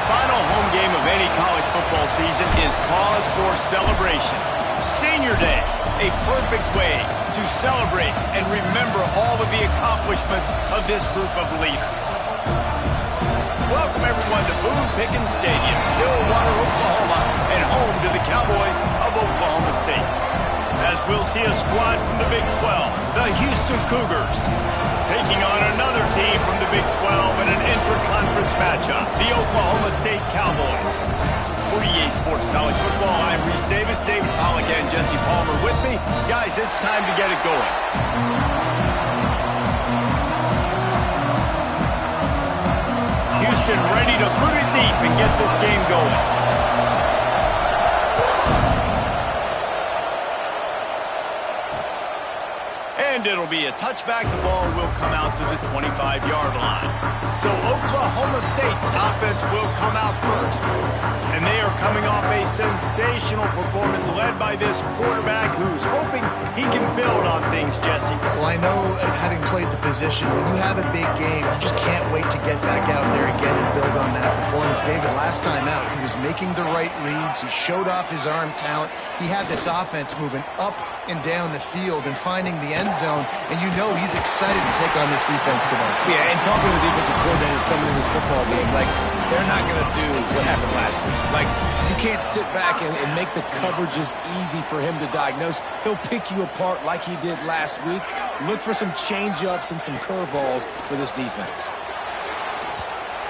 final home game of any college football season is cause for celebration. Senior Day, a perfect way to celebrate and remember all of the accomplishments of this group of leaders. Welcome everyone to Boone Pickens Stadium, Stillwater, Oklahoma, and home to the Cowboys of Oklahoma State. As we'll see a squad from the Big 12, the Houston Cougars, taking on another team from the Big 12 in an intra-conference matchup, the Oklahoma State Cowboys. For EA Sports College Football, I'm Reese Davis, David Pollack, and Jesse Palmer with me. Guys, it's time to get it going. Houston ready to put it deep and get this game going. And it'll be a touchback. The ball will come out to the 25-yard line. So Oklahoma State's offense will come out first. And they are coming off a sensational performance led by this quarterback who's hoping he can build on things, Jesse. Well, I know, having played the position, when you have a big game, you just can't wait to get back out there again and build on that performance. David, last time out, he was making the right reads. He showed off his arm talent. He had this offense moving up and down the field and finding the end zone, and you know he's excited to take on this defense today. Yeah, and talking to the defensive coordinators coming in this football game, like, they're not going to do what happened last week. Like, you can't sit back and make the coverages easy for him to diagnose. He'll pick you apart like he did last week. Look for some change-ups and some curveballs for this defense.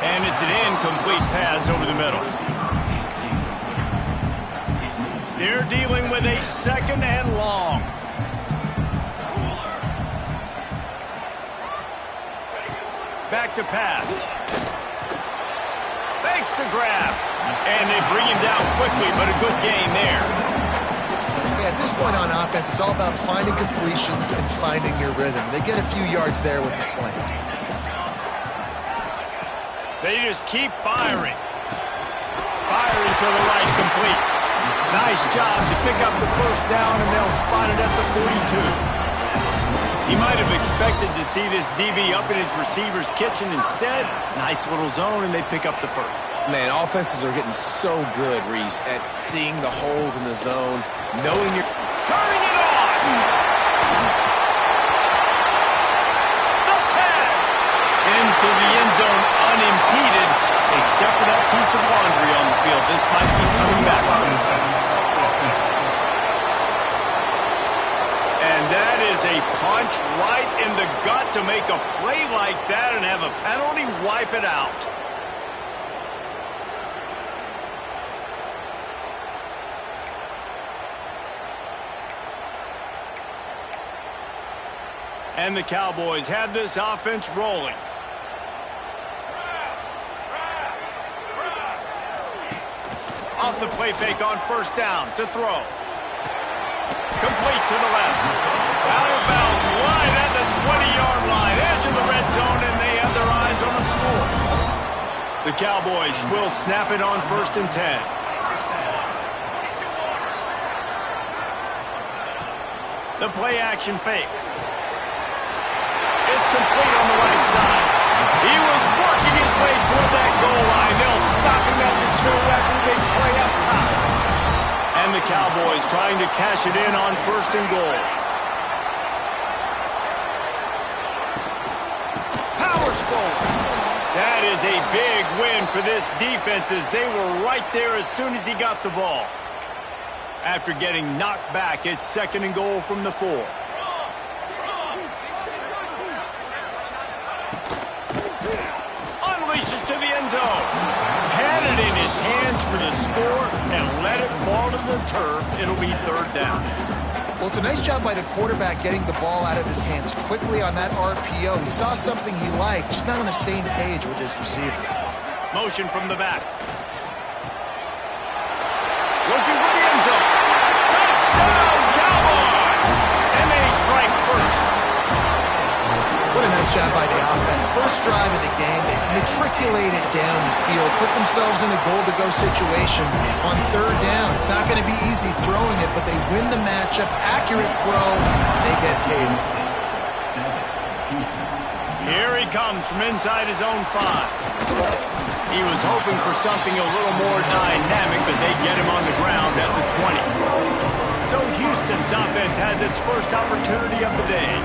And it's an incomplete pass over the middle. They're dealing with a second and long. Back to pass. Fakes to grab. And they bring him down quickly, but a good gain there. Yeah, at this point on offense, it's all about finding completions and finding your rhythm. They get a few yards there with the slant. They just keep firing. Firing to the right, complete. Nice job to pick up the first down, and they'll spot it at the 42. He might have expected to see this DB up in his receiver's kitchen. Instead, nice little zone, and they pick up the first. Man, offenses are getting so good, Reese, at seeing the holes in the zone, knowing you're turning it on. The tag into the end zone unimpeded, except for that piece of laundry on the field. This might be coming back. And that is a punch right in the gut to make a play like that and have a penalty wipe it out. And the Cowboys have this offense rolling. Off the play fake on first down to throw. Complete to the left. Out of bounds, right at the 20-yard line. Edge of the red zone, and they have their eyes on the score. The Cowboys will snap it on 1st and 10. The play action fake. It's complete on the right side. He was working his way toward that goal line. They'll stop him at the 2 after the big play up top. And the Cowboys trying to cash it in on 1st and goal. Powers forward. That is a big win for this defense as they were right there as soon as he got the ball. After getting knocked back, it's 2nd and goal from the 4. Unleashes to the end zone. Had it in his hands for the score and let it fall to the turf. It'll be 3rd down. Well, it's a nice job by the quarterback getting the ball out of his hands quickly on that RPO. He saw something he liked, just not on the same page with his receiver. Motion from the back. Looking for the end zone. Touchdown, Cowboys! And they strike first. What a nice job by the offense. First drive of the game, they matriculated down the field, put themselves in a goal-to-go situation on 3rd down. It's not going to be easy throwing it, but they win the matchup. Accurate throw, they get paid. Here he comes from inside his own 5. He was hoping for something a little more dynamic, but they get him on the ground at the 20. So Houston's offense has its first opportunity of the day.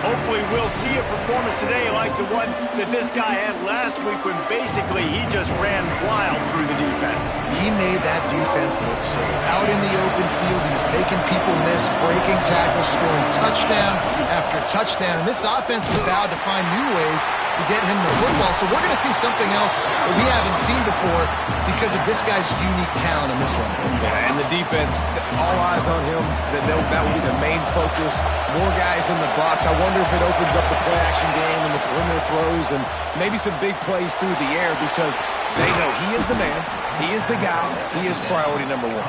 Hopefully we'll see a performance today like the one that this guy had last week when basically he just ran wild through the defense. He made that defense look safe. Out in the open field, he was making people miss, breaking tackles, scoring touchdown after touchdown. And this offense has vowed to find new ways to get him the football. So we're going to see something else that we haven't seen before because of this guy's unique talent in this one. Yeah, and the defense, all eyes on him. That will be the main focus. More guys in the box. I wonder if it opens up the play-action game and the perimeter throws and maybe some big plays through the air because they know he is the man, he is the guy, he is priority number one.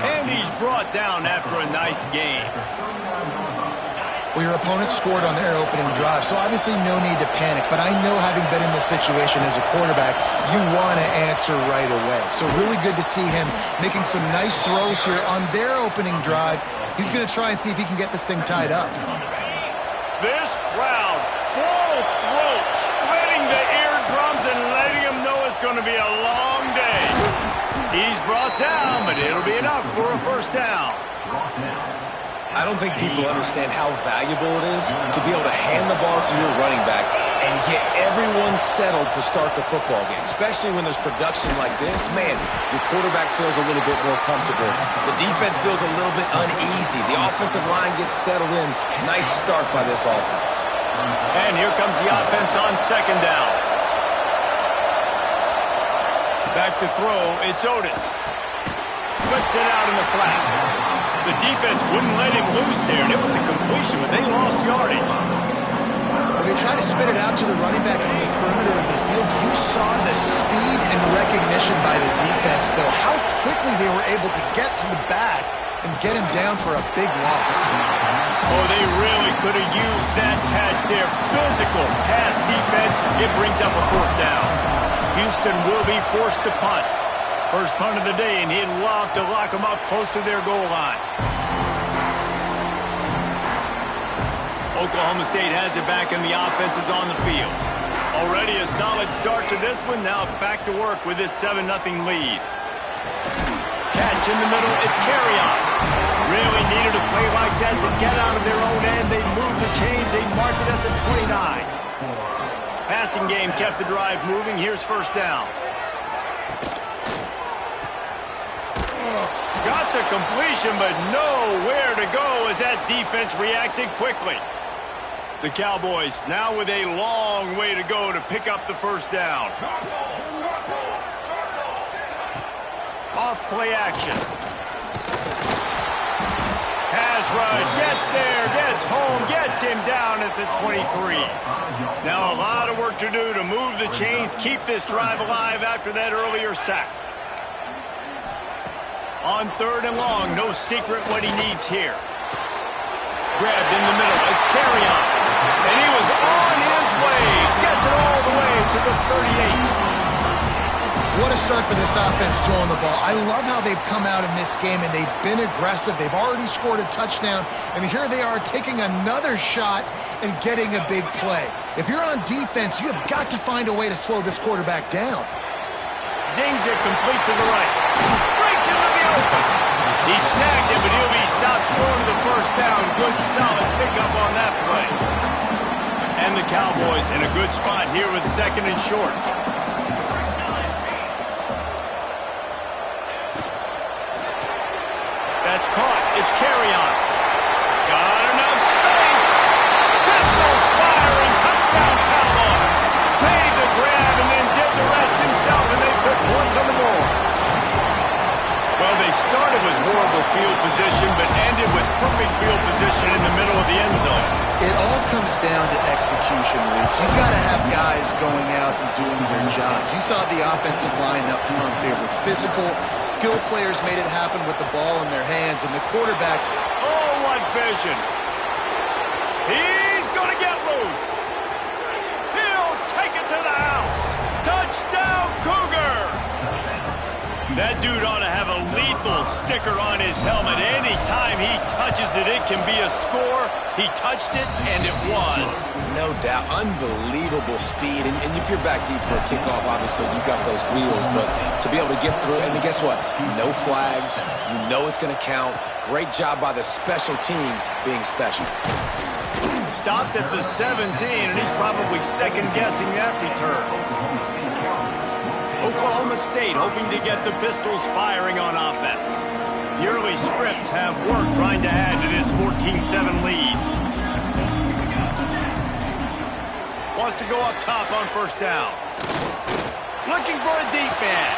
And he's brought down after a nice game. Well, your opponent scored on their opening drive, so obviously no need to panic. But I know, having been in this situation as a quarterback, you want to answer right away. So really good to see him making some nice throws here on their opening drive. He's going to try and see if he can get this thing tied up. This crowd, full throat, spreading the eardrums and letting them know it's going to be a long day. He's brought down, but it'll be enough for a first down. I don't think people understand how valuable it is to be able to hand the ball to your running back and get everyone settled to start the football game, especially when there's production like this. Man, your quarterback feels a little bit more comfortable. The defense feels a little bit uneasy. The offensive line gets settled in. Nice start by this offense. And here comes the offense on second down. Back to throw, it's Otis. Splits it out in the flat. The defense wouldn't let him loose there, and it was a completion, but they lost yardage. Well, they tried to spit it out to the running back on the perimeter of the field. You saw the speed and recognition by the defense, though, how quickly they were able to get to the back and get him down for a big loss. Oh, they really could have used that catch there. Physical pass defense. It brings up a fourth down. Houston will be forced to punt. First punt of the day, and he'd love to lock them up close to their goal line. Oklahoma State has it back, and the offense is on the field. Already a solid start to this one. Now back to work with this 7-0 lead. Catch in the middle. It's carry-on. Really needed a play like that to get out of their own end. They moved the chains. They marked it at the 29. Passing game kept the drive moving. Here's first down. Got the completion, but nowhere to go as that defense reacted quickly. The Cowboys now with a long way to go to pick up the first down. Off play action. Pass rush, gets there, gets home, gets him down at the 23. Now a lot of work to do to move the chains, keep this drive alive after that earlier sack. On third and long, no secret what he needs here. Grabbed in the middle, it's carry-on. And he was on his way. Gets it all the way to the 38. What a start for this offense throwing the ball. I love how they've come out in this game, and they've been aggressive. They've already scored a touchdown, and here they are taking another shot and getting a big play. If you're on defense, you have got to find a way to slow this quarterback down. Zings it complete to the right. Breaks into the open. He snagged it, but he'll be stopped short of the first down. Good, solid pickup on that play. And the Cowboys in a good spot here with second and short. That's caught. It's carry-on. Got enough space. Pistols firing. Touchdown, Cowboys. Made the grab and then did the rest himself, and they put points on the board. Well, they started with horrible field position, but ended with perfect field position in the middle of the end zone. It all comes down to execution, Reese. You've got to have guys going out and doing their jobs. You saw the offensive line up front. They were physical. Skilled players made it happen with the ball in their hands, and the quarterback... Oh, what vision. He's going to get loose. He'll take it to the house. Touchdown, Cougars! That dude ought to have a lethal sticker on his helmet. Anytime he touches it, it can be a score. He touched it, and it was. No doubt. Unbelievable speed. And if you're back deep for a kickoff, obviously you've got those wheels. But to be able to get through, and guess what? No flags. You know it's going to count. Great job by the special teams being special. Stopped at the 17, and he's probably second-guessing that return. Oklahoma State hoping to get the Pistols firing on offense. The early scripts have worked trying to add to this 14-7 lead. Wants to go up top on first down. Looking for a deep man.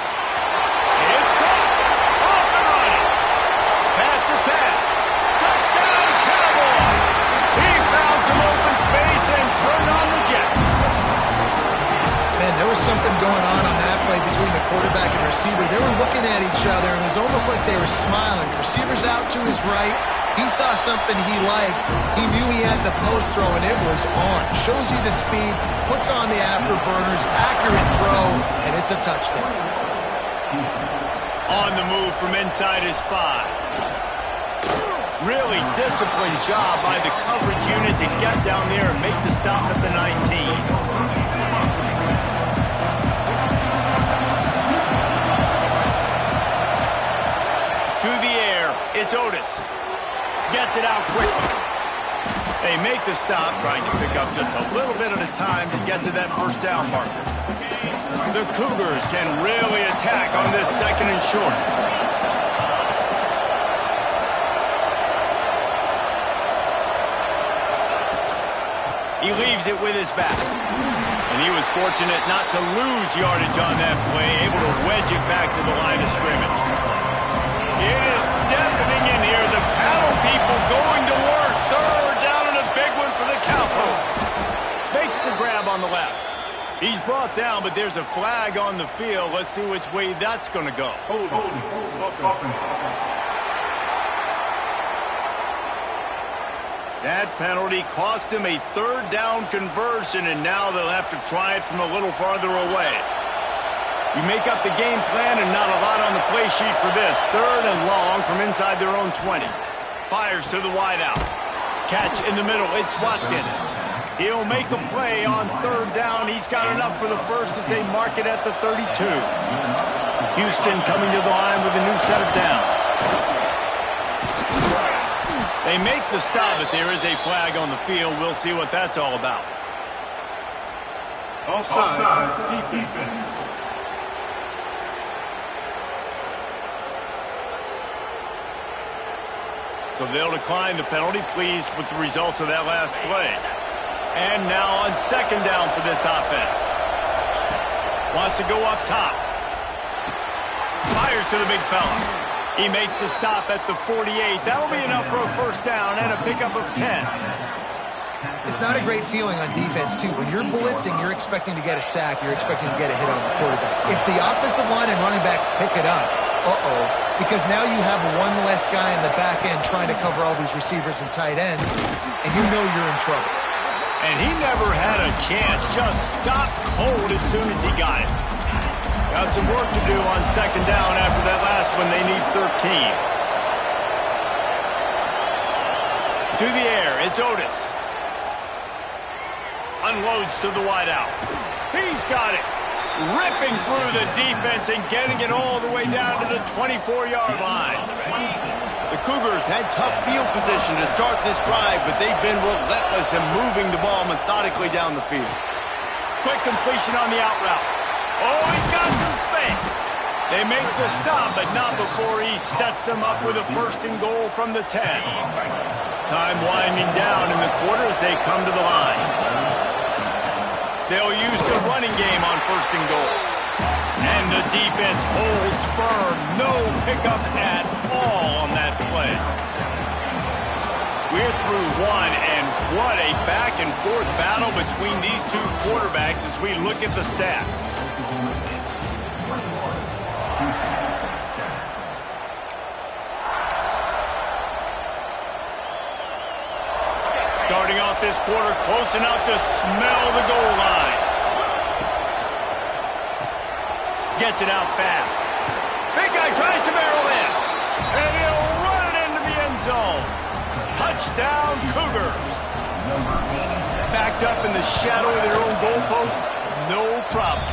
It's caught. Off and running. Pass the tap. Touchdown, Cowboys. He found some open space and turned on the Jets. Man, there was something going on that play between the quarterback and receiver. They were looking at each other, and it was almost like they were smiling. The receiver's out to his right. He saw something he liked. He knew he had the post throw, and it was on. Shows you the speed, puts on the afterburners, accurate throw, and it's a touchdown. On the move from inside his 5. Really disciplined job by the coverage unit to get down there and make the stop at the 19. To the air, it's Otis. Gets it out quickly. They make the stop, trying to pick up just a little bit at a time to get to that first down marker. The Cougars can really attack on this second and short. He leaves it with his back. And he was fortunate not to lose yardage on that play, able to wedge it back to the line of scrimmage. It is deafening in here. The paddle people going to work. Third down and a big one for the Cowboys. Makes the grab on the left. He's brought down, but there's a flag on the field. Let's see which way that's going to go. That penalty cost him a third down conversion, and now they'll have to try it from a little farther away. You make up the game plan and not a lot on the play sheet for this. Third and long from inside their own 20. Fires to the wideout. Catch in the middle. It's Watkins. He'll make a play on third down. He's got enough for the first as they mark it at the 32. Houston coming to the line with a new set of downs. They make the stop, but there is a flag on the field. We'll see what that's all about. Offside, defense. So they'll decline the penalty, pleased with the results of that last play. And now on second down for this offense. Wants to go up top. Fires to the big fella. He makes the stop at the 48. That'll be enough for a first down and a pickup of 10. It's not a great feeling on defense, too. When you're blitzing, you're expecting to get a sack. You're expecting to get a hit on the quarterback. If the offensive line and running backs pick it up, because now you have one less guy in the back end trying to cover all these receivers and tight ends, and you know you're in trouble. And he never had a chance, just stopped cold as soon as he got it. Got some work to do on second down after that last one. They need 13. To the air, it's Otis. Unloads to the wideout. He's got it. Ripping through the defense and getting it all the way down to the 24-yard line. The Cougars had tough field position to start this drive, but they've been relentless in moving the ball methodically down the field. Quick completion on the out route. Oh, he's got some space. They make the stop, but not before he sets them up with a first and goal from the 10. Time winding down in the quarter as they come to the line. They'll use the running game on first and goal. And the defense holds firm. No pickup at all on that play. We're through one, and what a back-and-forth battle between these two quarterbacks as we look at the stats. Starting off this quarter close enough to smell the goal line. Gets it out fast. Big guy tries to barrel in. zone. Touchdown, Cougars. Backed up in the shadow of their own goalpost, no problem.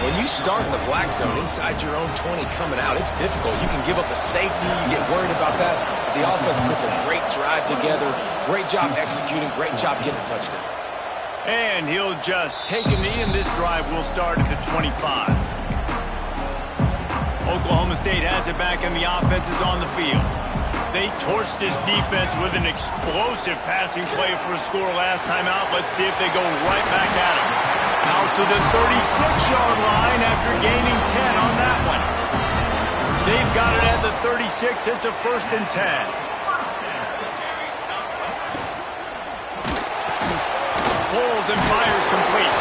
When you start in the black zone inside your own 20 coming out, it's difficult. You can give up a safety. You get worried about that. But the offense puts a great drive together. Great job executing. Great job getting a touchdown. And he'll just take a knee, and this drive will start at the 25. Oklahoma State has it back, and the offense is on the field. They torched this defense with an explosive passing play for a score last time out. Let's see if they go right back at him. Out to the 36-yard line after gaining 10 on that one. They've got it at the 36. It's a 1st and 10. Pulls and fires complete.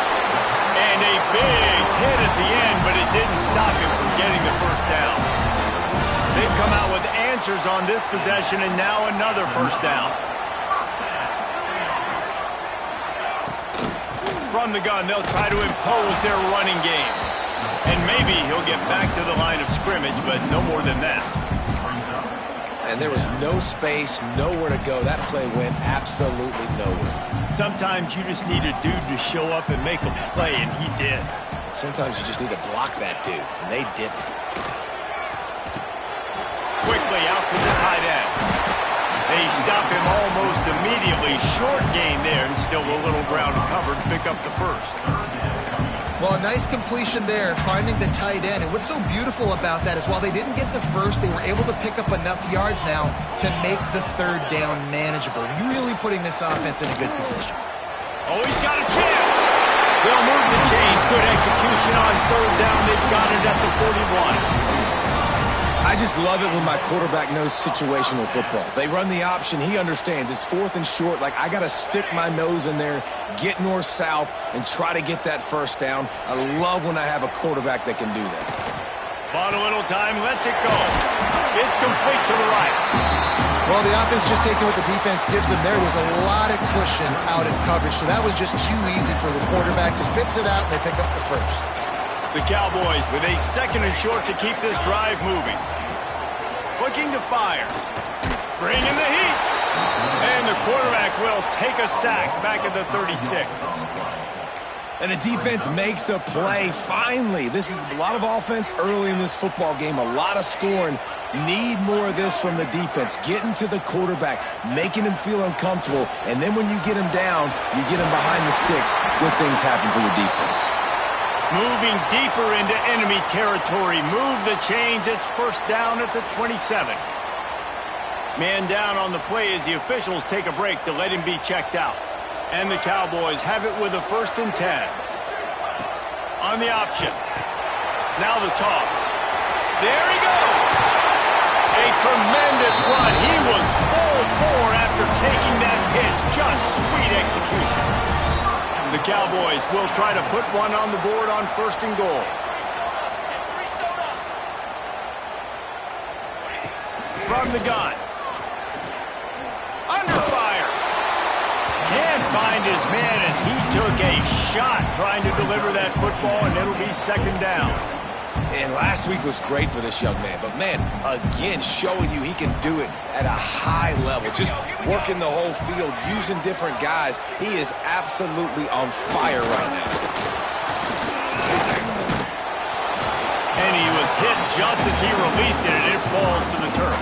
And a big hit at the end, but it didn't stop him from getting the 1st down. They've come out with answers on this possession, and now another 1st down. From the gun, they'll try to impose their running game. And maybe he'll get back to the line of scrimmage, but no more than that. And there was no space, nowhere to go. That play went absolutely nowhere. Sometimes you just need a dude to show up and make a play, and he did. Sometimes you just need to block that dude, and they didn't. Quickly out to the tight end. They stop him almost immediately. Short gain there, and still a little ground to cover to pick up the 1st. Well, a nice completion there, finding the tight end. And what's so beautiful about that is while they didn't get the 1st, they were able to pick up enough yards now to make the 3rd down manageable. Really putting this offense in a good position. Oh, he's got a chance. They'll move the chains. Good execution on 3rd down. They've got it at the 41. I just love it when my quarterback knows situational football. They run the option. He understands. It's 4th and short. Like, I got to stick my nose in there, get north-south, and try to get that 1st down. I love when I have a quarterback that can do that. Bought a little time. Lets it go. It's complete to the right. Well, the offense just taking what the defense gives them there. There's a lot of cushion out in coverage, so that was just too easy for the quarterback. Spits it out, and they pick up the 1st. The Cowboys with a 2nd and short to keep this drive moving. Looking to fire. Bringing the heat. And the quarterback will take a sack back at the 36. And the defense makes a play, finally. This is a lot of offense early in this football game, a lot of scoring. Need more of this from the defense. Getting to the quarterback, making him feel uncomfortable, and then when you get him down, you get him behind the sticks, good things happen for your defense. Moving deeper into enemy territory. Move the chains. It's 1st down at the 27. Man down on the play as the officials take a break to let him be checked out. And the Cowboys have it with a 1st and 10. On the option. Now the toss. There he goes. A tremendous run. He was full bore after taking that pitch. Just sweet execution. The Cowboys will try to put one on the board on 1st and goal. From the gun. Under fire. Can't find his man as he took a shot trying to deliver that football, and it'll be 2nd down. And last week was great for this young man. But, man, again, showing you he can do it at a high level. Just working the whole field, using different guys. He is absolutely on fire right now. And he was hit just as he released it, and it falls to the turf.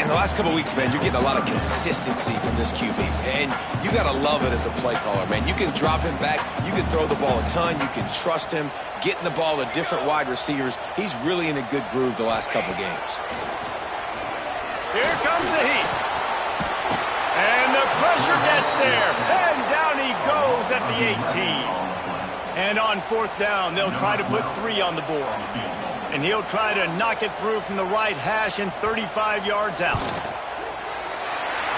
In the last couple of weeks, man, you're getting a lot of consistency from this QB. And you got to love it as a play caller, man. You can drop him back. You can throw the ball a ton. You can trust him. Getting the ball to different wide receivers. He's really in a good groove the last couple games. Here comes the heat. And the pressure gets there. And down he goes at the 18. And on 4th down, they'll try to put 3 on the board. And he'll try to knock it through from the right hash and 35 yards out.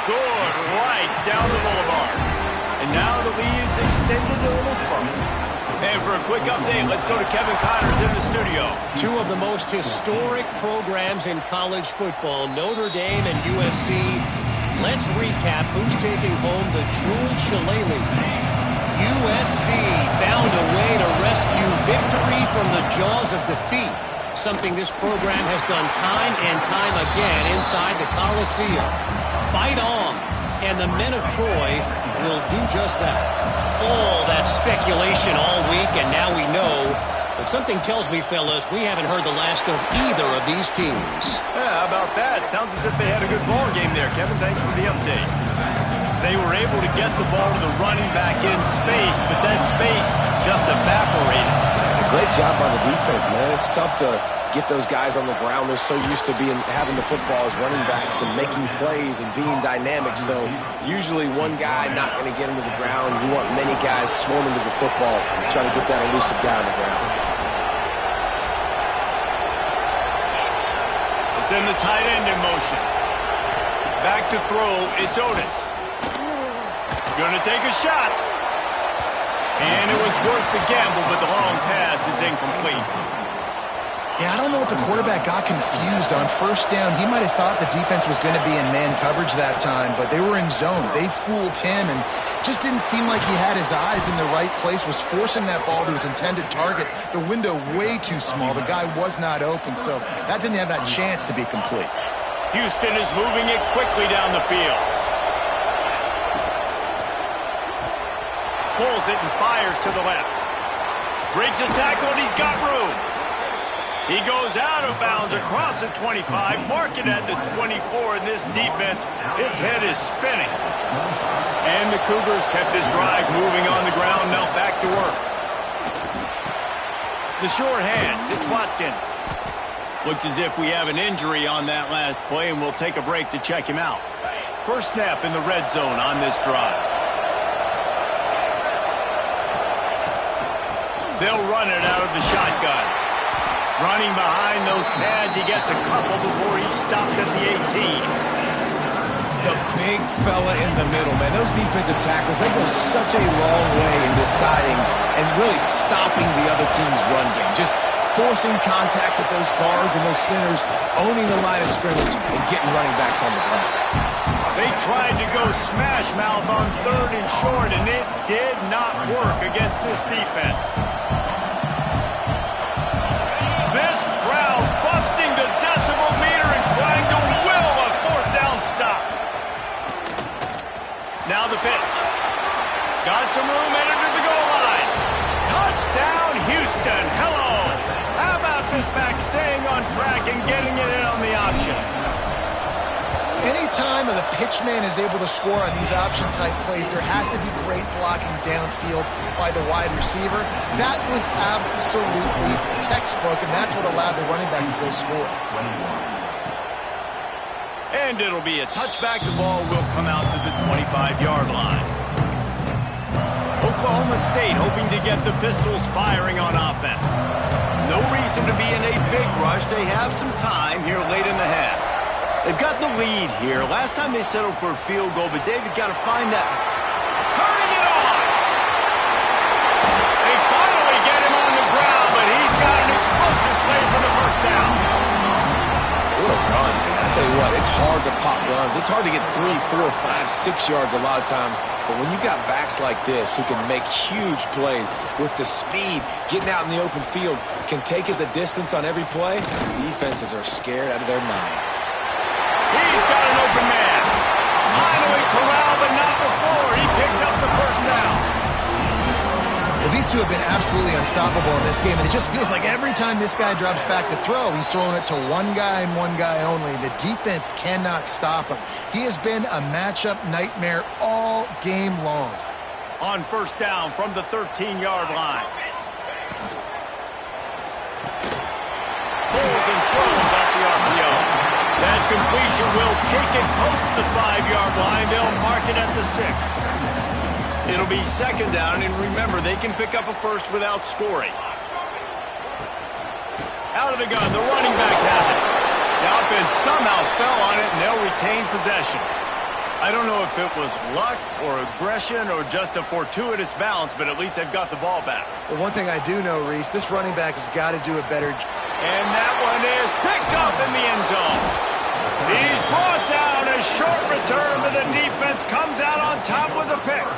Good, right down the boulevard. And now the lead is extended a little further. And for a quick update, let's go to Kevin Connors in the studio. 2 of the most historic programs in college football, Notre Dame and USC. Let's recap who's taking home the Jewel Shillelagh. USC found a way to rescue victory from the jaws of defeat. something this program has done time and time again inside the Coliseum. Fight on, and the men of Troy will do just that. All that speculation all week, and now we know. But something tells me, fellas, we haven't heard the last of either of these teams. Yeah, how about that? Sounds as if they had a good ball game there, Kevin. Thanks for the update. They were able to get the ball to the running back in space, but that space just evaporated. A great job by the defense, man. It's tough to get those guys on the ground. They're so used to having the football as running backs and making plays and being dynamic. So usually one guy not going to get him to the ground. You want many guys swarming to the football, trying to get that elusive guy on the ground. Send the tight end in motion. Back to throw, it's Otis. Gonna take a shot. And it was worth the gamble, but the long pass is incomplete. Yeah, I don't know if the quarterback got confused on first down. He might have thought the defense was going to be in man coverage that time, but they were in zone. They fooled him and just didn't seem like he had his eyes in the right place, was forcing that ball to his intended target. The window way too small. The guy was not open, so that didn't have that chance to be complete. Houston is moving it quickly down the field. Pulls it and fires to the left. Breaks a tackle and he's got room. He goes out of bounds across the 25, mark it at the 24, and this defense, its head is spinning. And the Cougars kept this drive moving on the ground, now back to work. The short hands, it's Watkins. Looks as if we have an injury on that last play, and we'll take a break to check him out. First snap in the red zone on this drive. They'll run it out of the shotgun. Running behind those pads, he gets a couple before he's stopped at the 18. The big fella in the middle, man. Those defensive tackles, they go such a long way in deciding and really stopping the other team's run game. Just forcing contact with those guards and those centers, owning the line of scrimmage, and getting running backs on the ground. They tried to go smash mouth on third and short, and it did not work against this defense. This crowd busting the decibel meter and trying to will a fourth down stop. Now the pitch. Got some room, headed to the goal line. Touchdown, Houston. Hello. How about this back staying on track and getting it in on the option? Anytime the pitchman is able to score on these option-type plays, there has to be great blocking downfield by the wide receiver. That was absolutely textbook, and that's what allowed the running back to go score. And it'll be a touchback. The ball will come out to the 25-yard line. Oklahoma State hoping to get the Pistols firing on offense. No reason to be in a big rush. They have some time here late in the half. They've got the lead here. Last time they settled for a field goal, but David got to find that. Turning it on! They finally get him on the ground, but he's got an explosive play for the first down. What a run, man. I tell you what, it's hard to pop runs. It's hard to get 3, 4, 5, 6 yards a lot of times. But when you got backs like this who can make huge plays with the speed, getting out in the open field, can take it the distance on every play, defenses are scared out of their mind. He's got an open man. Finally corralled, but not before. He picks up the first down. Well, these two have been absolutely unstoppable in this game, and it just feels like every time this guy drops back to throw, he's throwing it to one guy and one guy only. The defense cannot stop him. He has been a matchup nightmare all game long. On first down from the 13-yard line. Pulls and throws off the RPO. That completion will take it close to the 5-yard line. They'll mark it at the 6. It'll be second down, and remember, they can pick up a first without scoring. Out of the gun, the running back has it. The offense somehow fell on it, and they'll retain possession. I don't know if it was luck or aggression or just a fortuitous bounce, but at least they've got the ball back. Well, one thing I do know, Reese, this running back has got to do a better job. And that one is picked up in the end zone. He's brought down. A short return, but the defense comes out on top with a pick.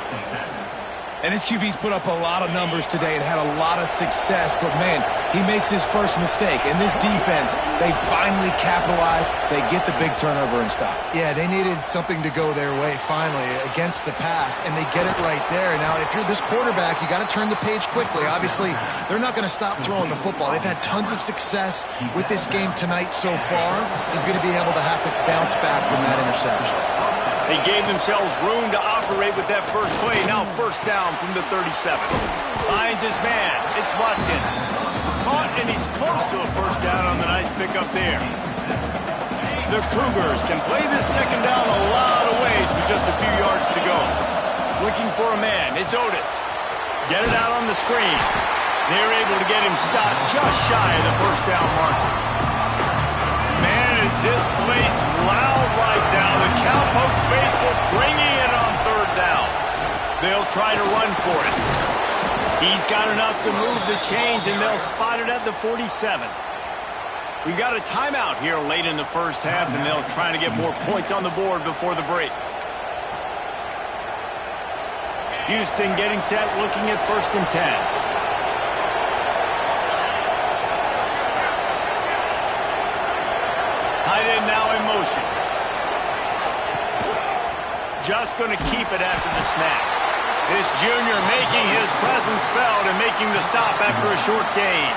And this QB's put up a lot of numbers today and had a lot of success, but man, he makes his first mistake. And this defense, they finally capitalize. They get the big turnover and stop. Yeah, they needed something to go their way finally against the pass, and they get it right there. Now, if you're this quarterback, you got to turn the page quickly. Obviously, they're not going to stop throwing the football. They've had tons of success with this game tonight so far. He's going to be able to have to bounce back from that interception. They gave themselves room to operate with that first play. Now first down from the 37. Finds his man. It's Watkins. Caught, and he's close to a first down on the nice pickup there. The Cougars can play this second down a lot of ways with just a few yards to go. Looking for a man. It's Otis. Get it out on the screen. They're able to get him stopped just shy of the first down marker. Man, is this place loud right now. The Cowpoke faithful bringing it on third down. They'll try to run for it. He's got enough to move the chains, and they'll spot it at the 47. We got a timeout here late in the first half, and they'll try to get more points on the board before the break. Houston getting set, looking at 1st and 10. Tight end now in motion. Just going to keep it after the snap. This junior making his presence felt and making the stop after a short gain.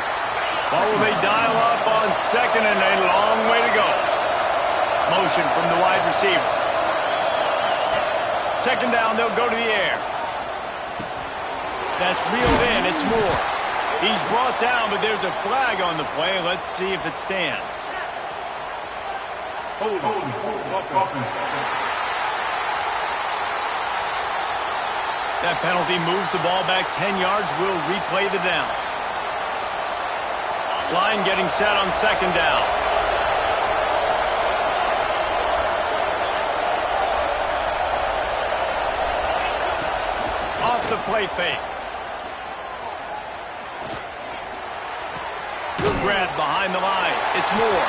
What will they dial up on second, and a long way to go. Motion from the wide receiver. Second down, they'll go to the air. That's reeled in. It's Moore. He's brought down, but there's a flag on the play. Let's see if it stands. Hold on. That penalty moves the ball back 10 yards. We'll replay the down. Line getting set on second down. Off the play fake. Grab behind the line. It's Moore.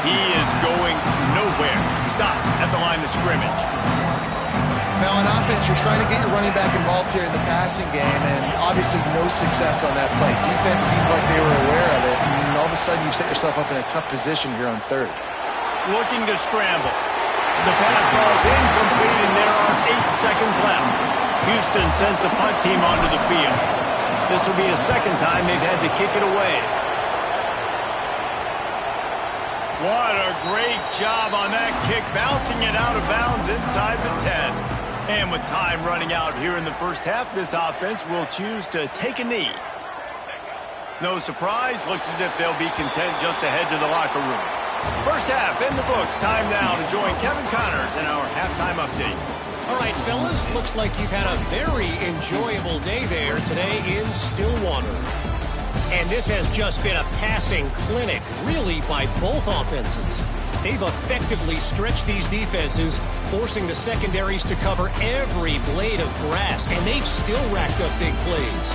He is going nowhere. Stop at the line of scrimmage. Now, on offense, you're trying to get your running back involved here in the passing game, and obviously no success on that play. Defense seemed like they were aware of it, and all of a sudden you've set yourself up in a tough position here on third. Looking to scramble. The pass falls incomplete, and there are 8 seconds left. Houston sends the punt team onto the field. This will be the second time they've had to kick it away. What a great job on that kick, bouncing it out of bounds inside the 10. And with time running out here in the first half, this offense will choose to take a knee. No surprise, looks as if they'll be content just to head to the locker room. First half in the books. Time now to join Kevin Connors in our halftime update. All right, fellas, looks like you've had a very enjoyable day there today in Stillwater. And this has just been a passing clinic, really, by both offenses. They've effectively stretched these defenses, forcing the secondaries to cover every blade of grass, and they've still racked up big plays.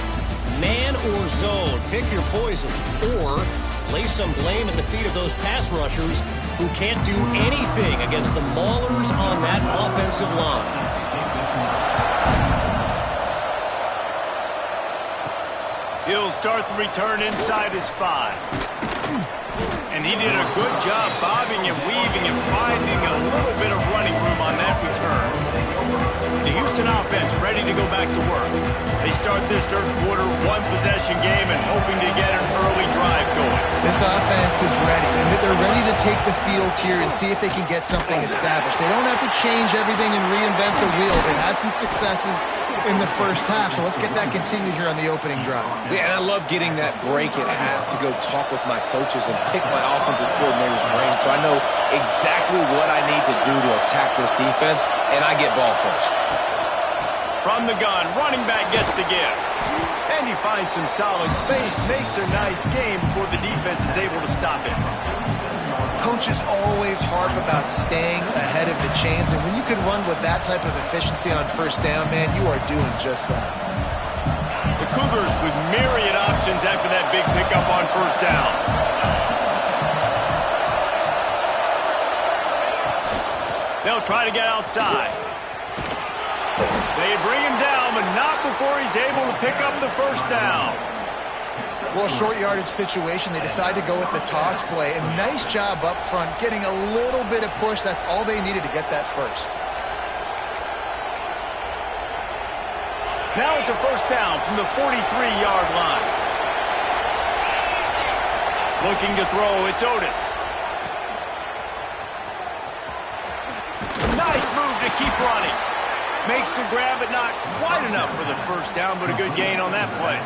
Man or zone, pick your poison, or lay some blame at the feet of those pass rushers who can't do anything against the maulers on that offensive line. He'll start the return inside his 5. And he did a good job bobbing and weaving and finding a little bit of running room on that return. The Houston offense ready to go back to work. They start this third quarter one-possession game and hoping to get an early drive going. This offense is ready, and they're ready to take the field here and see if they can get something established. They don't have to change everything and reinvent the wheel. They've had some successes in the first half, so let's get that continued here on the opening drive. Yeah, and I love getting that break at half to go talk with my coaches and pick my offensive coordinator's brain so I know exactly what I need to do to attack this defense, and I get ball first. From the gun, running back gets the give. And he finds some solid space, makes a nice game before the defense is able to stop it. Coaches always harp about staying ahead of the chains, and when you can run with that type of efficiency on first down, man, you are doing just that. The Cougars with myriad options after that big pickup on first down. They'll try to get outside. They bring him down, but not before he's able to pick up the first down. Well, short yardage situation, they decide to go with the toss play. And nice job up front, getting a little bit of push. That's all they needed to get that first. Now it's a first down from the 43-yard line. Looking to throw, it's Otis. Nice move to keep running. Makes the grab, but not quite enough for the first down, but a good gain on that play.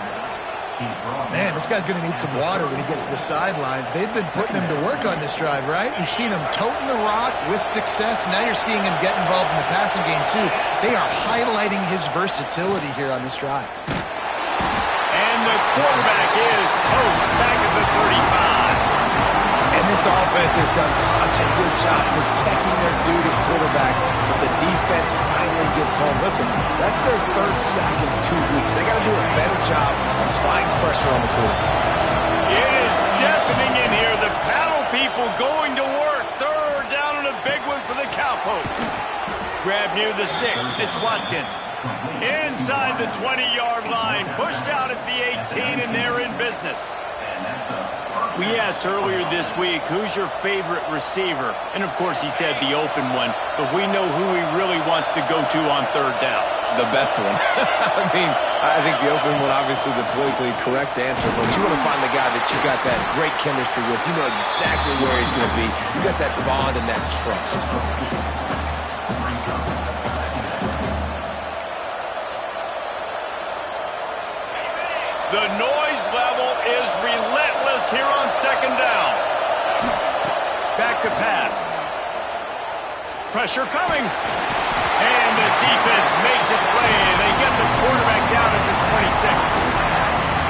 Man, this guy's going to need some water when he gets to the sidelines. They've been putting him to work on this drive, right? You've seen him toting the rock with success. Now you're seeing him get involved in the passing game, too. They are highlighting his versatility here on this drive. And the quarterback is toast back at the 35. And this offense has done such a good job protecting their dude at quarterback, but the defense finally gets home. Listen, that's their third sack in 2 weeks. They got to do a better job applying pressure on the quarterback. It is deafening in here. The paddle people going to work. Third down and a big one for the Cowpokes. Grab near the sticks. It's Watkins. Inside the 20-yard line. Pushed out at the 18, and they're in business. We asked earlier this week, who's your favorite receiver? And, of course, he said the open one. But we know who he really wants to go to on third down. The best one. I think the open one, obviously the politically correct answer, but you want to find the guy that you got that great chemistry with. You know exactly where he's going to be. You got that bond and that trust. The noise level is relentless here on second down. Back to pass. Pressure coming. And the defense makes a play, and they get the quarterback down at the 26.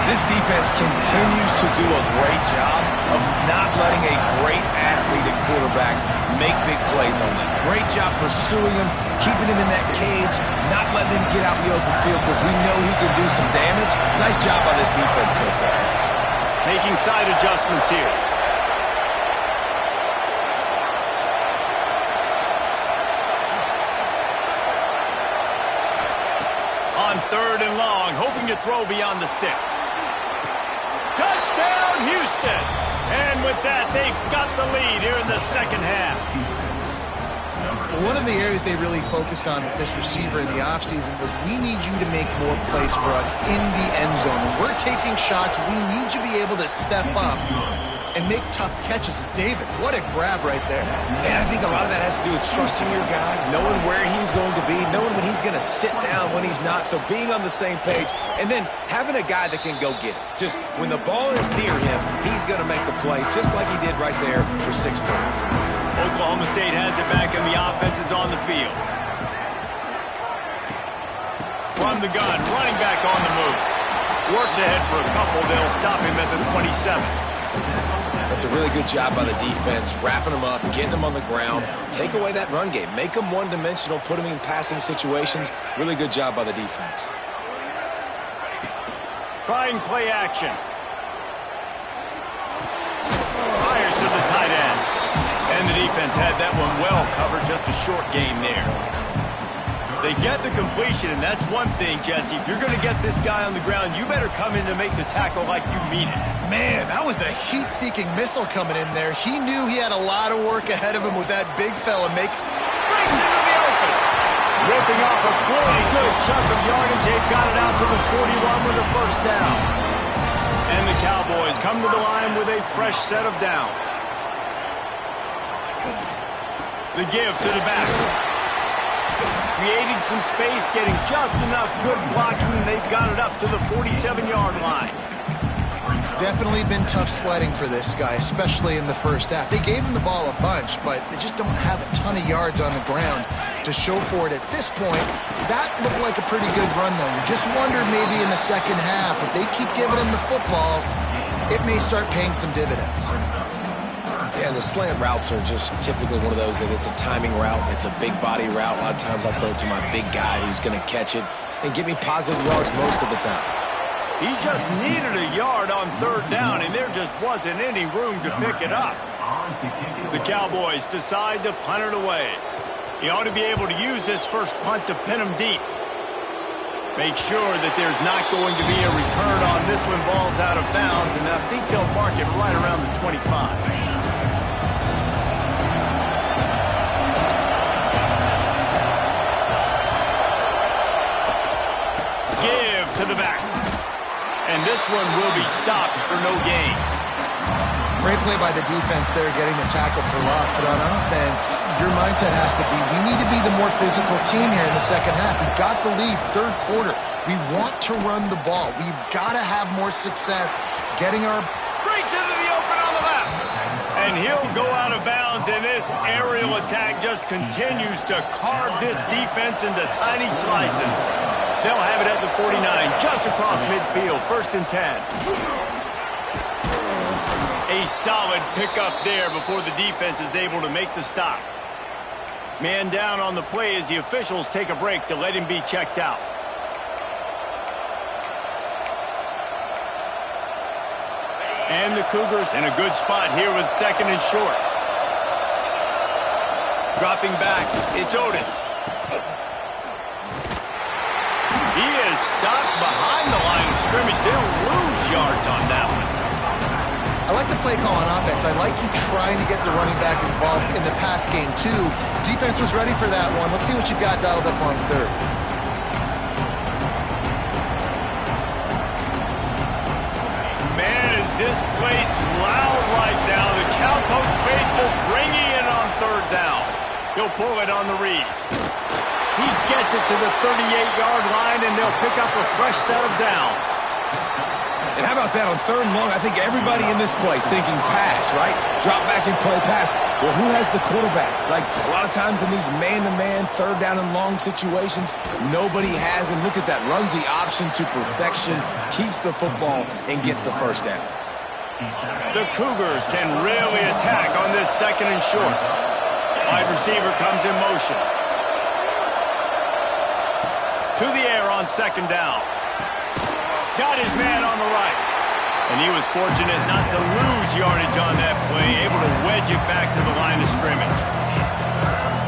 This defense continues to do a great job of not letting a great athlete at quarterback make big plays on them. Great job pursuing him, keeping him in that cage, not letting him get out in the open field because we know he can do some damage. Nice job on this defense so far. Making side adjustments here. On third and long, hoping to throw beyond the sticks. Touchdown, Houston! And with that, they've got the lead here in the second half. One of the areas they really focused on with this receiver in the offseason was we need you to make more plays for us in the end zone. When we're taking shots, we need you to be able to step up and make tough catches. And David, what a grab right there. And I think a lot of that has to do with trusting your guy, knowing where he's going to be, knowing when he's going to sit down, when he's not. So being on the same page, and then having a guy that can go get it. Just when the ball is near him, he's going to make the play, just like he did right there for 6 points. Oklahoma State has it back, and the offense is on the field. From the gun, running back on the move. Works ahead for a couple. They'll stop him at the 27. That's a really good job by the defense, wrapping them up, getting them on the ground, take away that run game, make them one-dimensional, put them in passing situations. Really good job by the defense. Trying play action. Fires to the tight end. And the defense had that one well covered, just a short game there. They get the completion, and that's one thing, Jesse. If you're going to get this guy on the ground, you better come in to make the tackle like you mean it. Man, that was a heat-seeking missile coming in there. He knew he had a lot of work ahead of him with that big fella. Brings into the open. Ripping off a pretty good chunk of yardage. They've got it out to the 41 with a first down. And the Cowboys come to the line with a fresh set of downs. The give to the back. Creating some space, getting just enough good blocking, and they've got it up to the 47-yard line. Definitely been tough sledding for this guy, especially in the first half. They gave him the ball a bunch, but they just don't have a ton of yards on the ground to show for it at this point. That looked like a pretty good run, though. You just wonder maybe in the second half, if they keep giving him the football, it may start paying some dividends. Yeah, and the slant routes are just typically one of those that it's a timing route. It's a big body route. A lot of times I throw it to my big guy who's going to catch it and give me positive yards most of the time. He just needed a yard on third down, and there just wasn't any room to pick it up. The Cowboys decide to punt it away. He ought to be able to use his first punt to pin him deep. Make sure that there's not going to be a return on this when ball's out of bounds, and I think they'll mark it right around the 25. To the back. And this one will be stopped for no gain. Great play by the defense there, getting the tackle for loss. But on offense, your mindset has to be, we need to be the more physical team here in the second half. We've got the lead, third quarter. We want to run the ball. We've got to have more success getting our... Breaks into the open on the left. And he'll go out of bounds, and this aerial attack just continues to carve this defense into tiny slices. They'll have it at the 49, just across midfield, 1st and 10. A solid pickup there before the defense is able to make the stop. Man down on the play as the officials take a break to let him be checked out. And the Cougars in a good spot here with 2nd and short. Dropping back, it's Otis. He is stopped behind the line of scrimmage. They'll lose yards on that one. I like the play call on offense. I like you trying to get the running back involved in the pass game, too. Defense was ready for that one. Let's see what you got dialed up on 3rd. Man, is this place loud right now. The Cowpoke faithful bringing it on 3rd down. He'll pull it on the read. He gets it to the 38-yard line, and they'll pick up a fresh set of downs. And how about that on 3rd and long? I think everybody in this place thinking pass, right? Drop back and play pass. Well, who has the quarterback? Like, a lot of times in these man-to-man, 3rd down and long situations, nobody has him. Look at that. Runs the option to perfection, keeps the football, and gets the 1st down. The Cougars can really attack on this 2nd and short. Wide receiver comes in motion. To the air on 2nd down. Got his man on the right. And he was fortunate not to lose yardage on that play, able to wedge it back to the line of scrimmage.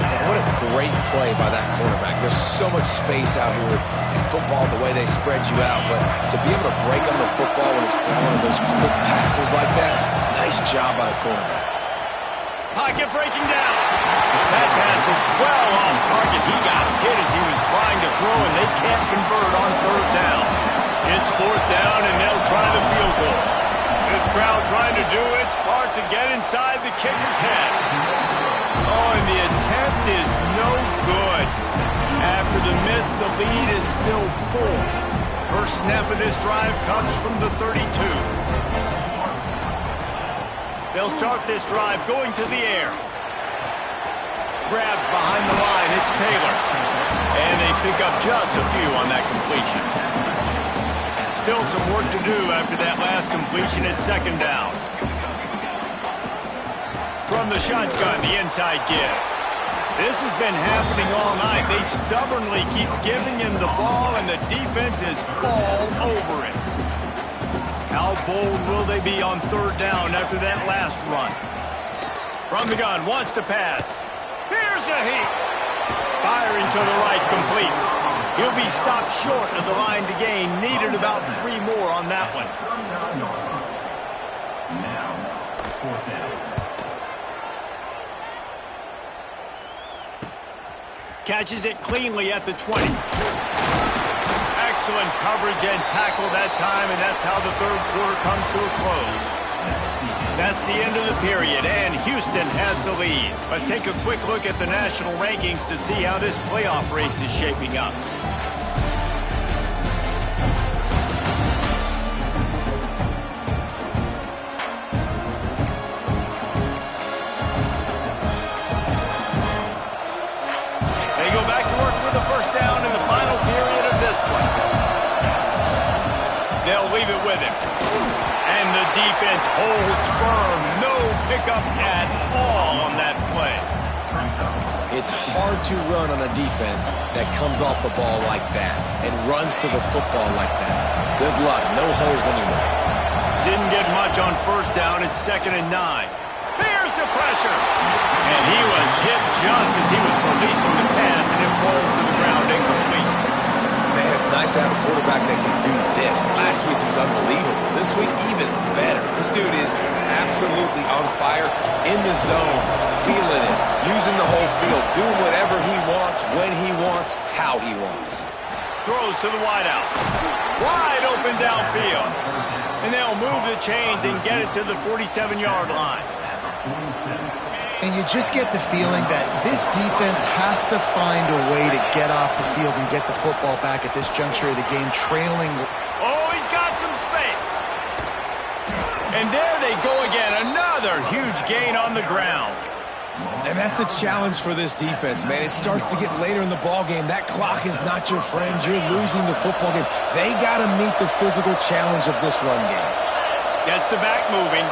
Man, what a great play by that quarterback. There's so much space out here in football, the way they spread you out. But to be able to break on the football when it's throwing those quick passes like that, nice job by the quarterback. Pocket breaking down. That pass is well off target. He got hit as he was trying to throw, and they can't convert on 3rd down. It's 4th down, and they'll try the field goal. This crowd trying to do its part to get inside the kicker's head. Oh, and the attempt is no good. After the miss, the lead is still 4. First snap of this drive comes from the 32. They'll start this drive going to the air. Grabbed behind the line, it's Taylor. And they pick up just a few on that completion. Still some work to do after that last completion at 2nd down. From the shotgun, the inside give. This has been happening all night. They stubbornly keep giving him the ball, and the defense is all over it. How bold will they be on 3rd down after that last run? From the gun, wants to pass. Here's a heat. Firing to the right, complete. He'll be stopped short of the line to gain. Needed about 3 more on that one. Now, 4th down. Catches it cleanly at the 20. Excellent coverage and tackle that time, and that's how the 3rd quarter comes to a close. That's the end of the period, and Houston has the lead. Let's take a quick look at the national rankings to see how this playoff race is shaping up. They go back to work with the 1st down in the final period of this one. They'll leave it with him. And the defense holds firm. No pickup at all on that play. It's hard to run on a defense that comes off the ball like that and runs to the football like that. Good luck. No holes anywhere. Didn't get much on 1st down. It's 2nd and 9. Here's the pressure. And he was hit just as he was releasing the pass, and it falls to the ground incomplete. Man, it's nice to have a quarterback that can do this. Last week was unbelievable. This week, even better. This dude is absolutely on fire, in the zone, feeling it, using the whole field, doing whatever he wants, when he wants, how he wants. Throws to the wideout. Wide open downfield. And they'll move the chains and get it to the 47-yard line. And you just get the feeling that this defense has to find a way to get off the field and get the football back at this juncture of the game, trailing. Oh, he's got some space. And there they go again. Another huge gain on the ground. And that's the challenge for this defense, man. It starts to get later in the ball game. That clock is not your friend. You're losing the football game. They got to meet the physical challenge of this run game. Gets the back moving.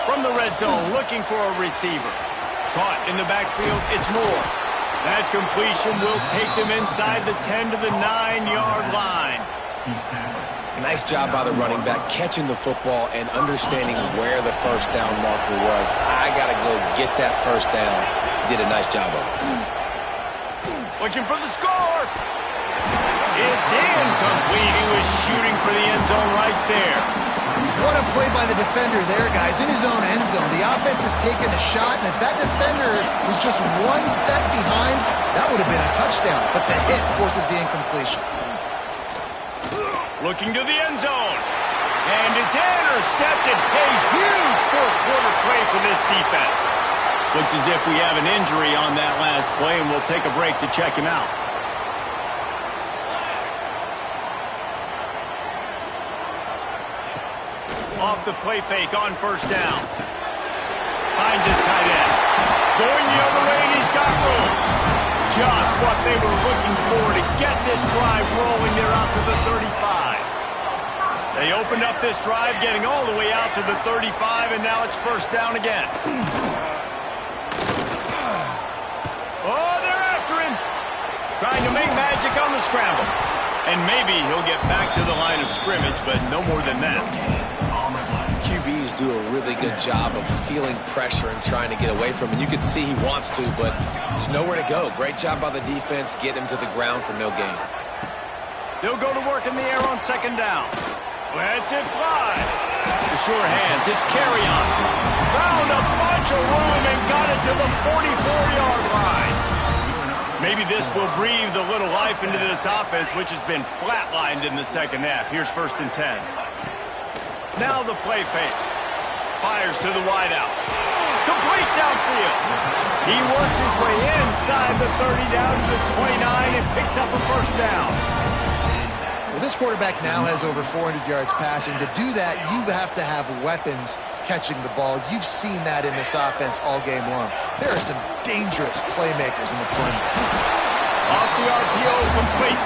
From the red zone, looking for a receiver. Caught in the backfield, it's Moore. That completion will take them inside the 10 to the 9-yard line. Nice job by the running back, catching the football and understanding where the first down marker was. I got to go get that first down. He did a nice job of it. Looking for the score. It's incomplete. He was shooting for the end zone right there. What a play by the defender there, guys, in his own end zone. The offense has taken a shot, and if that defender was just one step behind, that would have been a touchdown. But the hit forces the incompletion. Looking to the end zone. And it's intercepted. A huge fourth-quarter play for this defense. Looks as if we have an injury on that last play, and we'll take a break to check him out. Off the play fake on first down. Finds his tight end. Going the other way, and he's got room. Just what they were looking for to get this drive rolling. They're out to the 35. They opened up this drive, getting all the way out to the 35, and now it's first down again. Oh, they're after him. Trying to make magic on the scramble. And maybe he'll get back to the line of scrimmage, but no more than that. QBs do a really good job of feeling pressure and trying to get away from him. You can see he wants to, but there's nowhere to go. Great job by the defense, get him to the ground for no gain. They'll go to work in the air on second down. Lets it fly. The sure hands, it's carry on. Found a bunch of room and got it to the 44-yard line. Maybe this will breathe a little life into this offense, which has been flatlined in the second half. Here's first and 10. Now the play fake. Fires to the wideout. Complete downfield. He works his way inside the 30 down to the 29 and picks up a first down. Well, this quarterback now has over 400 yards passing. To do that, you have to have weapons catching the ball. You've seen that in this offense all game long. There are some dangerous playmakers in the play. Off the RPO, complete.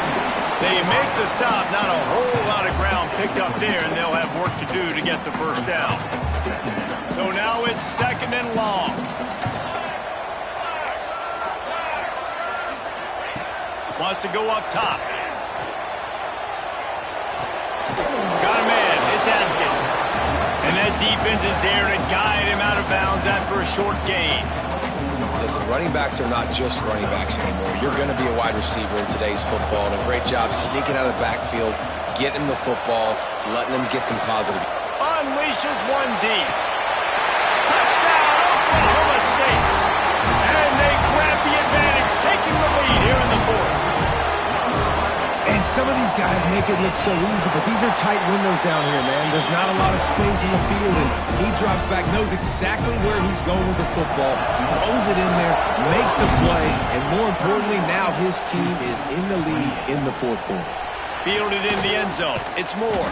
They make the stop. Not a whole lot of ground picked up there, and they'll have work to do to get the first down. So now it's second and long. Wants to go up top. Got a man. It's Atkins. And that defense is there to guide him out of bounds after a short gain. Listen, running backs are not just running backs anymore. You're going to be a wide receiver in today's football, and a great job sneaking out of the backfield, getting the football, letting them get some positive. Unleashes one deep. Touchdown, Oklahoma State. And they grab the advantage, taking the lead here in the fourth. And some of these guys make it look so easy, but these are tight windows down here, man. There's not a lot of space in the field, and he drops back, knows exactly where he's going with the football, throws it in there, makes the play, and more importantly, now his team is in the lead in the fourth quarter. Fielded in the end zone. It's Moore.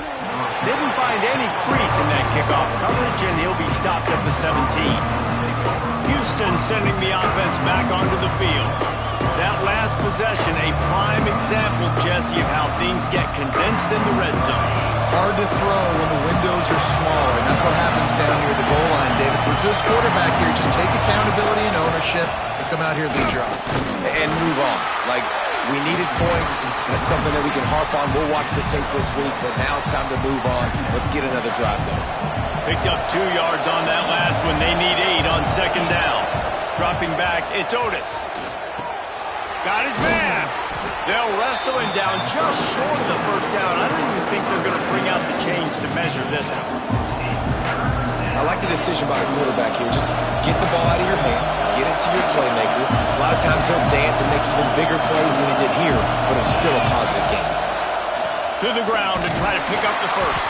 Didn't find any crease in that kickoff coverage, and he'll be stopped at the 17. Houston sending the offense back onto the field. That last possession, a prime example, Jesse, of how things get condensed in the red zone. Hard to throw when the windows are smaller, and that's what happens down near the goal line, David. But for this quarterback here, just take accountability and ownership and come out here and lead your offense. And move on. Like, we needed points. That's something that we can harp on. We'll watch the tape this week, but now it's time to move on. Let's get another drive going. Picked up 2 yards on that last one. They need 8 on second down. Dropping back, it's Otis. Got his man. They'll wrestle him down just short of the first down. I don't even think they're going to bring out the chains to measure this one. I like the decision by the quarterback here. Just get the ball out of your hands, get it to your playmaker. A lot of times he'll dance and make even bigger plays than he did here, but it's still a positive game. To the ground to try to pick up the first.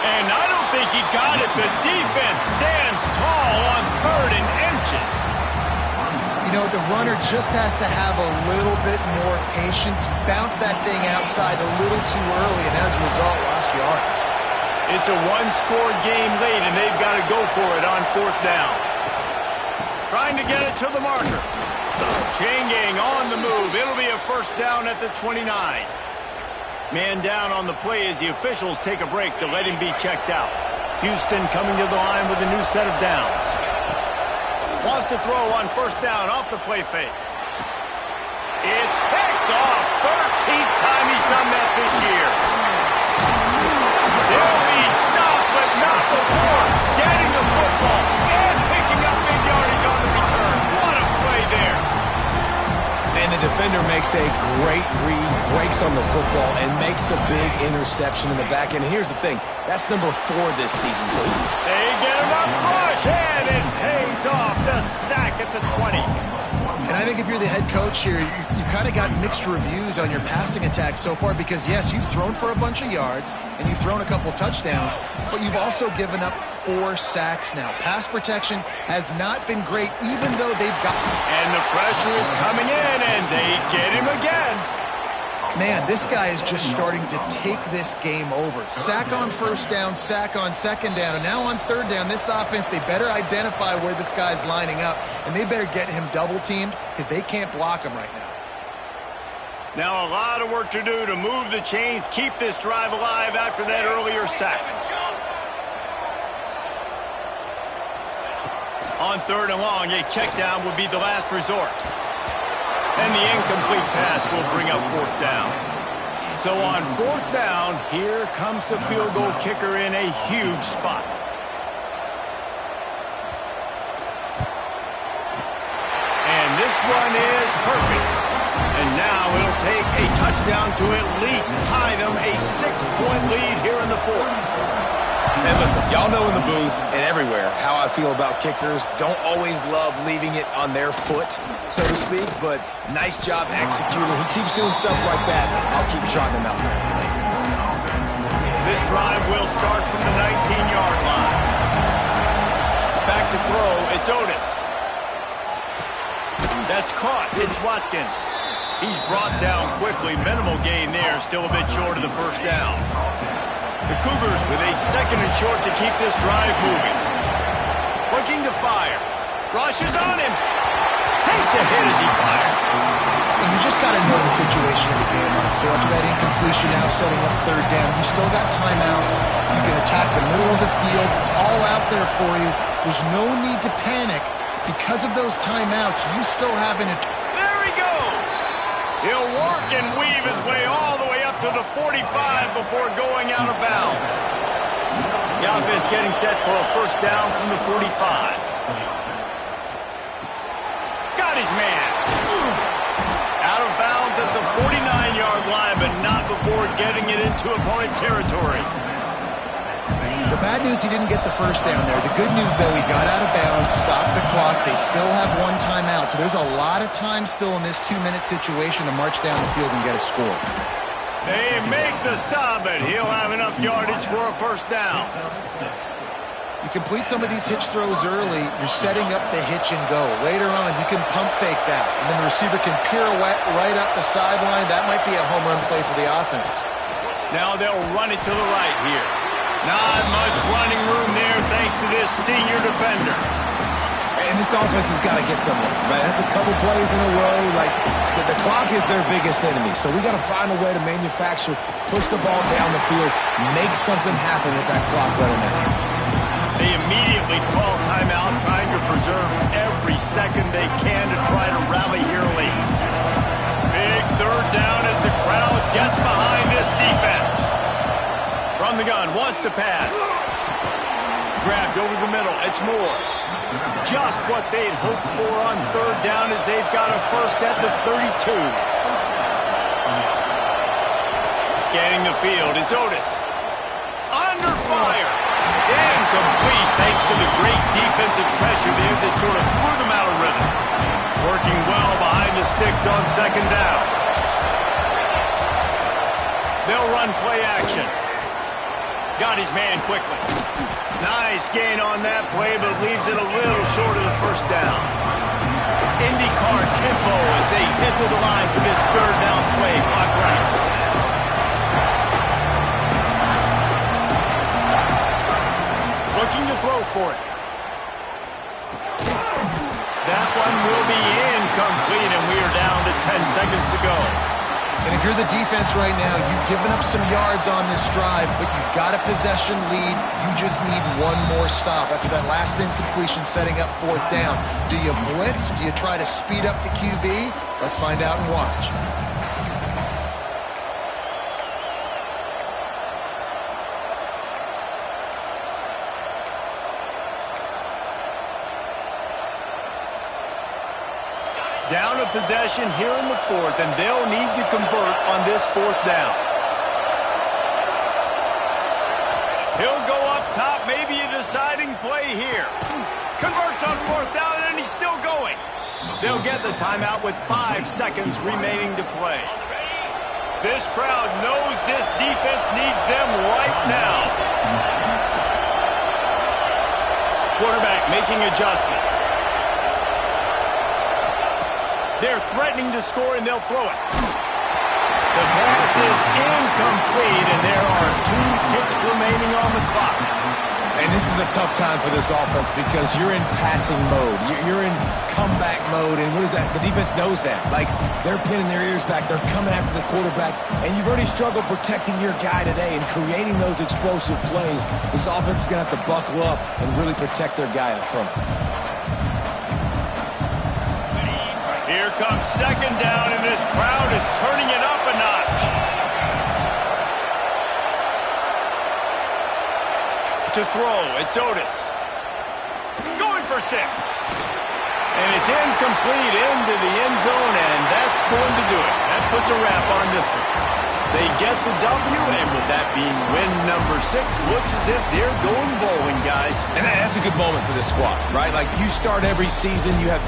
And I don't think he got it. The defense stands tall on 3rd and inches. You know, the runner just has to have a little bit more patience. Bounce that thing outside a little too early, and as a result, lost yards. It's a one-score game late, and they've got to go for it on 4th down. Trying to get it to the marker. Chain gang on the move. It'll be a first down at the 29. Man down on the play as the officials take a break to let him be checked out. Houston coming to the line with a new set of downs. Wants to throw on 1st down off the play fake. It's picked off. 13th time he's done that this year. He'll be stopped, but not before getting the football and picking up big yardage on the return. What a play there. And the defender makes a great read, breaks on the football, and makes the big interception in the back end. And here's the thing, that's number 4 this season. So they get him up rush, and it pays off. The sack at the 20. And I think if you're the head coach here, you've kind of got mixed reviews on your passing attack so far because, yes, you've thrown for a bunch of yards and you've thrown a couple touchdowns, but you've also given up 4 sacks now. Pass protection has not been great, even though they've got... And the pressure is coming in, and they get him again. Man, this guy is just starting to take this game over. Sack on 1st down, sack on 2nd down, and now on 3rd down, this offense, they better identify where this guy's lining up, and they better get him double-teamed because they can't block him right now. Now a lot of work to do to move the chains, keep this drive alive after that earlier sack. On 3rd and long, a check down would be the last resort. And the incomplete pass will bring up 4th down. So on 4th down, here comes the field goal kicker in a huge spot. And this one is perfect. And now it'll take a touchdown to at least tie them a 6-point lead here in the 4th. And listen, y'all know in the booth and everywhere how I feel about kickers. Don't always love leaving it on their foot, so to speak, but nice job executing. He keeps doing stuff like that. I'll keep trotting him out there. This drive will start from the 19-yard line. Back to throw, it's Otis. That's caught, it's Watkins. He's brought down quickly. Minimal gain there, still a bit short of the first down. The Cougars with a 2nd and short to keep this drive moving. Looking to fire. Rushes on him. Takes a hit as he fires. And you just got to know the situation of the game. So after that incompletion now setting up 3rd down, you still got timeouts. You can attack the middle of the field. It's all out there for you. There's no need to panic. Because of those timeouts, you still have an... There he goes. He'll work and weave his way all the way up to the 45 before going out of bounds. The offense getting set for a first down from the 45. Got his man. Out of bounds at the 49-yard line, but not before getting it into opponent territory. The bad news, he didn't get the first down there. The good news, though, he got out of bounds, stopped the clock. They still have 1 timeout, so there's a lot of time still in this 2-minute situation to march down the field and get a score. They make the stop, but he'll have enough yardage for a first down. You complete some of these hitch throws early, you're setting up the hitch and go. Later on, you can pump fake that, and then the receiver can pirouette right up the sideline. That might be a home run play for the offense. Now they'll run it to the right here. Not much running room there thanks to this senior defender. And this offense has got to get somewhere, right? That's a couple plays in a row. Like, the clock is their biggest enemy. So we got to find a way to manufacture, push the ball down the field, make something happen with that clock running out. They immediately call timeout, trying to preserve every second they can to try to rally here late. Big 3rd down as the crowd gets behind this defense. From the gun, wants to pass. Grabbed over the middle, it's Moore. Just what they'd hoped for on 3rd down as they've got a first at the 32. Scanning the field, it's Otis. Under fire. Incomplete thanks to the great defensive pressure there that sort of threw them out of rhythm. Working well behind the sticks on second down. They'll run play action. Got his man quickly. Nice gain on that play, but leaves it a little short of the first down. IndyCar tempo as they head to the line for this third down play. Clock running. Looking to throw for it. That one will be incomplete, and we are down to 10 seconds to go. And if you're the defense right now, you've given up some yards on this drive, but you've got a possession lead. You just need one more stop after that last incompletion setting up fourth down. Do you blitz? Do you try to speed up the QB? Let's find out and watch. Down a possession here in the fourth, and they'll need to convert on this fourth down. He'll go up top, maybe a deciding play here. Converts on fourth down, and he's still going. They'll get the timeout with 5 seconds remaining to play. This crowd knows this defense needs them right now. Quarterback making adjustments. They're threatening to score, and they'll throw it. The pass is incomplete, and there are 2 ticks remaining on the clock. And this is a tough time for this offense because you're in passing mode. You're in comeback mode, and what is that? The defense knows that. Like, they're pinning their ears back. They're coming after the quarterback, and you've already struggled protecting your guy today and creating those explosive plays. This offense is going to have to buckle up and really protect their guy up front. Here comes second down, and this crowd is turning it up a notch. To throw, it's Otis. Going for 6. And it's incomplete into the end zone, and that's going to do it. That puts a wrap on this one. They get the W, and with that being win number 6, looks as if they're going bowling, guys. And that's a good moment for this squad, right? Like, you start every season, you have